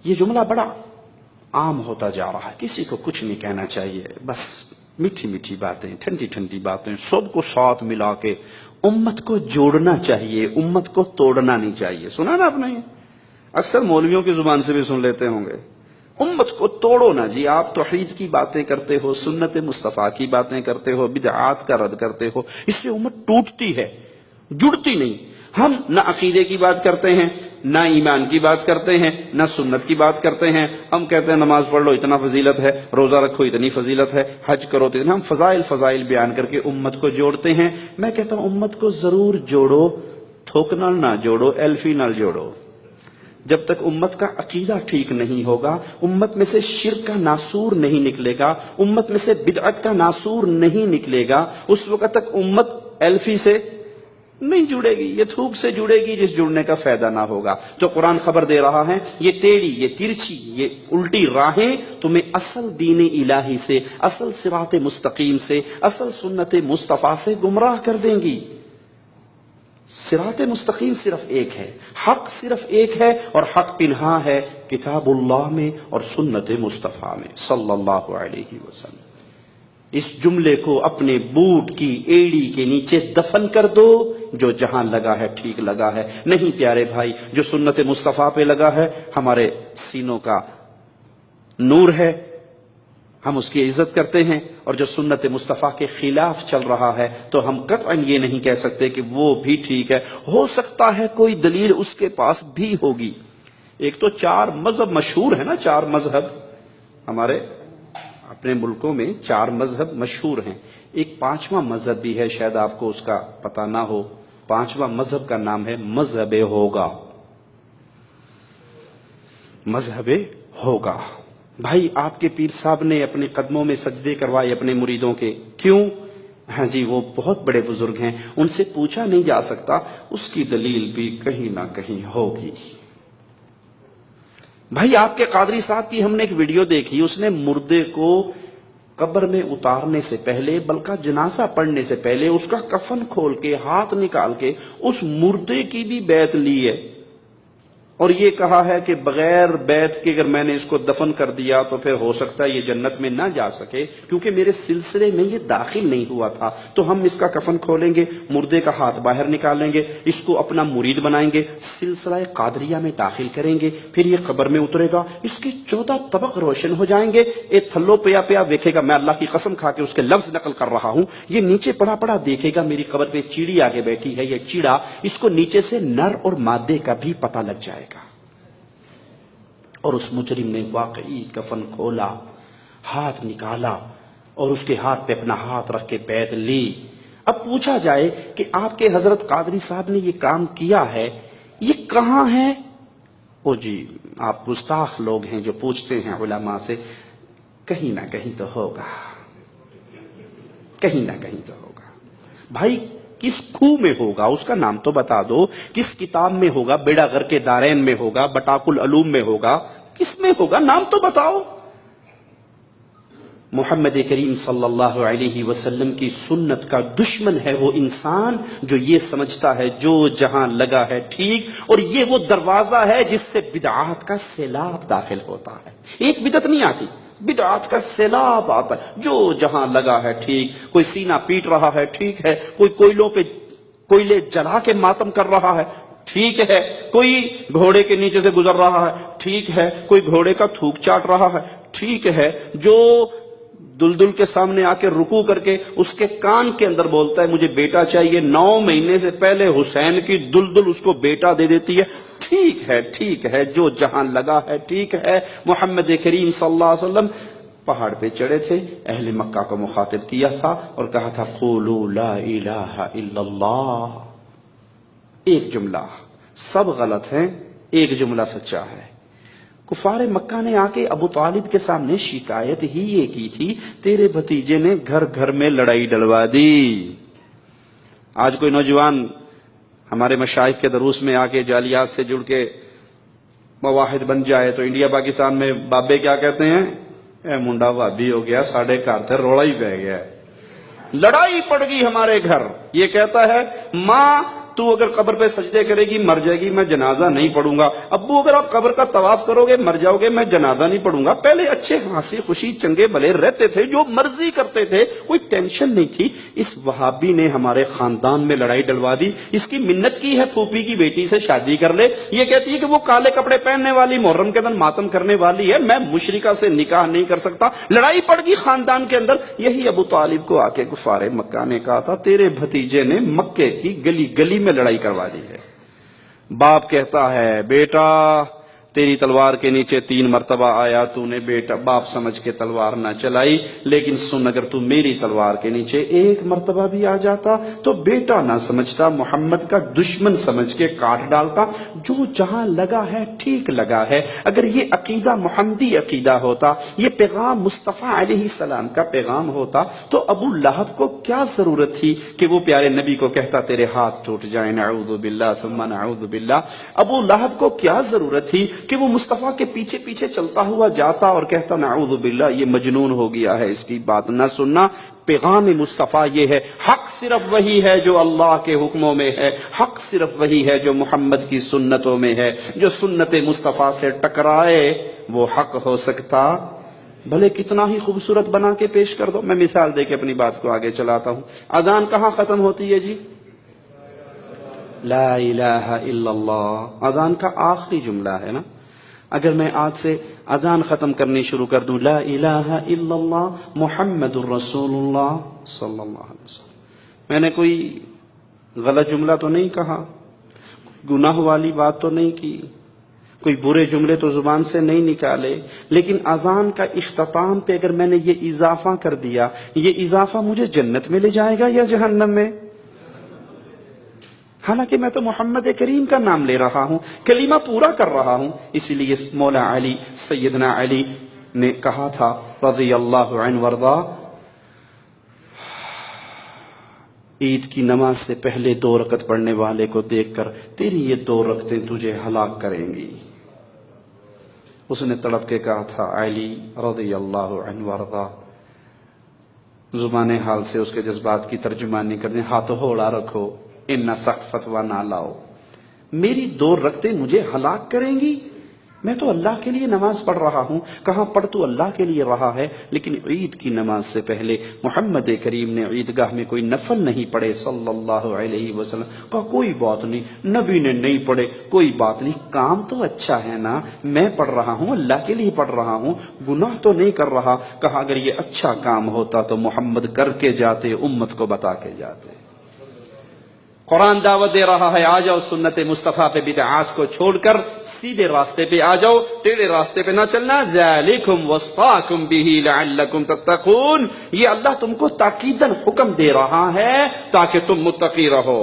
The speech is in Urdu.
یہ جملہ بڑا عام ہوتا جا رہا ہے، کسی کو کچھ نہیں کہنا چاہیے، بس میٹھی میٹھی باتیں، ٹھنڈی ٹھنڈی باتیں، سب کو ساتھ ملا کے امت کو جوڑنا چاہیے، امت کو توڑنا نہیں چاہیے۔ سنا نا آپ نے؟ اکثر مولویوں کی زبان سے بھی سن لیتے ہوں گے، امت کو توڑو نا جی۔ آپ توحید کی باتیں کرتے ہو، سنت مصطفیٰ کی باتیں کرتے ہو، بدعات کا رد کرتے ہو، اس سے امت ٹوٹتی ہے، جڑتی نہیں۔ ہم نہ عقیدے کی بات کرتے ہیں، نہ ایمان کی بات کرتے ہیں، نہ سنت کی بات کرتے ہیں۔ ہم کہتے ہیں نماز پڑھ لو اتنا فضیلت ہے، روزہ رکھو اتنی فضیلت ہے، حج کرو تو اتنا۔ ہم فضائل بیان کر کے امت کو جوڑتے ہیں۔ میں کہتا ہوں امت کو ضرور جوڑو، تھوکنا نہ جوڑو، ایلفی نہ جوڑو۔ جب تک امت کا عقیدہ ٹھیک نہیں ہوگا، امت میں سے شرک کا ناسور نہیں نکلے گا، امت میں سے بدعت کا ناسور نہیں نکلے گا، اس وقت تک امت ایلفی سے نہیں جڑے گی، یہ تھوک سے جڑے گی جس جڑنے کا فائدہ نہ ہوگا۔ تو قرآن خبر دے رہا ہے، یہ ٹیڑھی، یہ ترچھی، یہ الٹی راہیں تمہیں اصل دین الہی سے، اصل صراط مستقیم سے، اصل سنت مصطفیٰ سے گمراہ کر دیں گی۔ صراط مستقیم صرف ایک ہے، حق صرف ایک ہے، اور حق پنہا ہے کتاب اللہ میں اور سنت مصطفیٰ میں صلی اللہ علیہ وسلم۔ اس جملے کو اپنے بوٹ کی ایڑی کے نیچے دفن کر دو، جو جہاں لگا ہے ٹھیک لگا ہے۔ نہیں پیارے بھائی، جو سنت مصطفیٰ پہ لگا ہے ہمارے سینوں کا نور ہے، ہم اس کی عزت کرتے ہیں، اور جو سنت مصطفیٰ کے خلاف چل رہا ہے تو ہم قطعاً یہ نہیں کہہ سکتے کہ وہ بھی ٹھیک ہے۔ ہو سکتا ہے کوئی دلیل اس کے پاس بھی ہوگی۔ ایک تو 4 مذہب مشہور ہے نا، 4 مذہب ہمارے اپنے ملکوں میں 4 مذہب مشہور ہیں۔ ایک 5واں مذہب بھی ہے، شاید آپ کو اس کا پتہ نہ ہو۔ 5واں مذہب کا نام ہے مذہب ہوگا۔ مذہب ہوگا۔ بھائی آپ کے پیر صاحب نے اپنے قدموں میں سجدے کروائے اپنے مریدوں کے، کیوں؟ ہاں جی، وہ بہت بڑے بزرگ ہیں، ان سے پوچھا نہیں جا سکتا، اس کی دلیل بھی کہیں نہ کہیں ہوگی۔ بھائی آپ کے قادری صاحب کی ہم نے ایک ویڈیو دیکھی، اس نے مردے کو قبر میں اتارنے سے پہلے، بلکہ جنازہ پڑھنے سے پہلے، اس کا کفن کھول کے ہاتھ نکال کے اس مردے کی بھی بیعت لی ہے، اور یہ کہا ہے کہ بغیر بیعت کے اگر میں نے اس کو دفن کر دیا تو پھر ہو سکتا ہے یہ جنت میں نہ جا سکے، کیونکہ میرے سلسلے میں یہ داخل نہیں ہوا تھا۔ تو ہم اس کا کفن کھولیں گے، مردے کا ہاتھ باہر نکالیں گے، اس کو اپنا مرید بنائیں گے، سلسلہ قادریہ میں داخل کریں گے، پھر یہ قبر میں اترے گا، اس کے 14 طبق روشن ہو جائیں گے، ایک تھلو پیا پیا دیکھے گا، میں اللہ کی قسم کھا کے اس کے لفظ نقل کر رہا ہوں، یہ نیچے پڑا پڑا دیکھے گا میری قبر پہ چیڑی آگے بیٹھی ہے، یہ چیڑا، اس کو نیچے سے نر اور مادے کا بھی پتہ لگ جائے گا۔ اور اس مجرم نے واقعی کفن کھولا، ہاتھ نکالا، اور اس کے ہاتھ پہ اپنا ہاتھ رکھ کے بیعت لی۔ اب پوچھا جائے کہ آپ کے حضرت قادری صاحب نے یہ کام کیا ہے، یہ کہاں ہے؟ او جی، آپ گستاخ لوگ ہیں جو پوچھتے ہیں علماء سے، کہیں نہ کہیں تو ہوگا، کہیں نہ کہیں تو ہوگا۔ بھائی کس خو میں ہوگا اس کا نام تو بتا دو، کس کتاب میں ہوگا؟ بیڑا غر کے دارین میں ہوگا، بٹاک العلوم میں ہوگا، کس میں ہوگا؟ نام تو بتاؤ۔ محمد کریم صلی اللہ علیہ وسلم کی سنت کا دشمن ہے وہ انسان جو یہ سمجھتا ہے جو جہاں لگا ہے ٹھیک، اور یہ وہ دروازہ ہے جس سے بدعات کا سیلاب داخل ہوتا ہے۔ ایک بدعت نہیں آتی، بدعات کا سیلاب آتا ہے، جو جہاں لگا ہے ٹھیک۔ کوئی سینہ پیٹ رہا ہے، ٹھیک ہے، کوئی کوئلوں پہ کوئلے جلا کے ماتم کر رہا ہے، ٹھیک ہے، کوئی گھوڑے کے نیچے سے گزر رہا ہے، ٹھیک ہے، کوئی گھوڑے کا تھوک چاٹ رہا ہے، ٹھیک ہے، جو دلدل کے سامنے آ کے رکوع کر کے اس کے کان کے اندر بولتا ہے مجھے بیٹا چاہیے، 9 مہینے سے پہلے حسین کی دلدل اس کو بیٹا دے دیتی ہے، ٹھیک ہے، جو جہاں لگا ہے ٹھیک ہے۔ محمد کریم صلی اللہ علیہ وسلم پہاڑ پہ چڑھے تھے، اہل مکہ کو مخاطب کیا تھا اور کہا تھا قولوا لا الہ الا اللہ۔ ایک جملہ، سب غلط ہیں، ایک جملہ سچا ہے۔ کفار مکہ نے آ کے ابو طالب کے سامنے شکایت ہی یہ کی تھی، تیرے بھتیجے نے گھر گھر میں لڑائی ڈلوا دی۔ آج کوئی نوجوان ہمارے مشائخ کے دروس میں آ کے جعلیات سے جڑ کے مواحد بن جائے تو انڈیا پاکستان میں بابے کیا کہتے ہیں؟ اے منڈا وابی ہو گیا، ساڑھے گھر تھے روڑا ہی پہ گیا، لڑائی پڑ گئی ہمارے گھر۔ یہ کہتا ہے ماں تو اگر قبر پہ سجدے کرے گی مر جائے گی، میں جنازہ نہیں پڑھوں گا۔ ابو اگر آپ قبر کا طواف کرو گے مر جاؤ گے، میں جنازہ نہیں پڑھوں گا۔ پہلے اچھے ہنسی خوشی چنگے بھلے رہتے تھے، جو مرضی کرتے تھے، کوئی ٹینشن نہیں تھی۔ اس وہابی نے ہمارے خاندان میں لڑائی ڈلوا دی۔ اس کی منت کی ہے پھوپھی کی بیٹی سے شادی کر لے، یہ کہتی ہے کہ وہ کالے کپڑے پہننے والی محرم کے دن ماتم کرنے والی ہے، میں مشرکہ سے نکاح نہیں کر سکتا۔ لڑائی پڑ گئی خاندان کے اندر۔ یہی ابو طالب کو آ کے کفار مکہ نے کہا تھا تیرے بھتیجے نے مکے کی گلی گلی میں لڑائی کروا دی ہے۔ باپ کہتا ہے بیٹا تیری تلوار کے نیچے 3 مرتبہ آیا، تو نے بیٹا باپ سمجھ کے تلوار نہ چلائی، لیکن سن اگر تو میری تلوار کے نیچے 1 مرتبہ بھی آ جاتا تو بیٹا نہ سمجھتا، محمد کا دشمن سمجھ کے کاٹ ڈالتا۔ جو جہاں لگا ہے ٹھیک لگا ہے۔ اگر یہ عقیدہ محمدی عقیدہ ہوتا، یہ پیغام مصطفیٰ علیہ السلام کا پیغام ہوتا، تو ابو لہب کو کیا ضرورت تھی کہ وہ پیارے نبی کو کہتا تیرے ہاتھ ٹوٹ جائیں، نعوذ باللہ ثم نعوذ باللہ۔ ابو لہب کو کیا ضرورت تھی کہ وہ مصطفیٰ کے پیچھے پیچھے چلتا ہوا جاتا اور کہتا نعوذ باللہ یہ مجنون ہو گیا ہے، اس کی بات نہ سننا۔ پیغام مصطفیٰ یہ ہے، حق صرف وہی ہے جو اللہ کے حکموں میں ہے، حق صرف وہی ہے جو محمد کی سنتوں میں ہے۔ جو سنت مصطفیٰ سے ٹکرائے وہ حق ہو سکتا بھلے کتنا ہی خوبصورت بنا کے پیش کر دو۔ میں مثال دے کے اپنی بات کو آگے چلاتا ہوں۔ اذان کہاں ختم ہوتی ہے جی؟ لا الہ الا اللہ، اذان کا آخری جملہ ہے نا۔ اگر میں آج سے اذان ختم کرنی شروع کر دوں لا الہ الا اللہ محمد الرسول اللہ صلی اللہ علیہ وسلم، میں نے کوئی غلط جملہ تو نہیں کہا، گناہ والی بات تو نہیں کی، کوئی برے جملے تو زبان سے نہیں نکالے، لیکن اذان کا اختتام پہ اگر میں نے یہ اضافہ کر دیا، یہ اضافہ مجھے جنت میں لے جائے گا یا جہنم میں؟ حالانکہ میں تو محمد کریم کا نام لے رہا ہوں، کلمہ پورا کر رہا ہوں۔ اسی لیے مولا علی سیدنا علی نے کہا تھا رضی اللہ عنہ وارضا، عید کی نماز سے پہلے 2 رکعت پڑھنے والے کو دیکھ کر تیری یہ 2 رکعتیں تجھے ہلاک کریں گی۔ اس نے تڑپ کے کہا تھا علی رضی اللہ عنہ وارضا، زبان حال سے اس کے جذبات کی ترجمانی کرنے، ہاتھ ہوڑا رکھو، اتنا سخت فتویٰ نہ لاؤ، میری 2 رکعتیں مجھے ہلاک کریں گی؟ میں تو اللہ کے لیے نماز پڑھ رہا ہوں۔ کہاں پڑھ تو اللہ کے لیے رہا ہے، لیکن عید کی نماز سے پہلے محمد کریم نے عیدگاہ میں کوئی نفل نہیں پڑھے صلی اللہ علیہ وسلم۔ کہا کوئی بات نہیں، نبی نے نہیں پڑھے کوئی بات نہیں، کام تو اچھا ہے نا، میں پڑھ رہا ہوں اللہ کے لیے پڑھ رہا ہوں، گناہ تو نہیں کر رہا۔ کہا اگر یہ اچھا کام ہوتا تو محمد کر کے جاتے، امت کو بتا کے جاتے۔ قرآن دعوت دے رہا ہے آ جاؤ سنت مصطفیٰ پہ بدعات کو چھوڑ کر سیدھے راستے پہ آ جاؤ، ٹیڑھے راستے پہ نہ چلنا۔ ذالکم وصاکم بہ لعلکم تتقون، یہ اللہ تم کو تاکیداً حکم دے رہا ہے تاکہ تم متقی رہو۔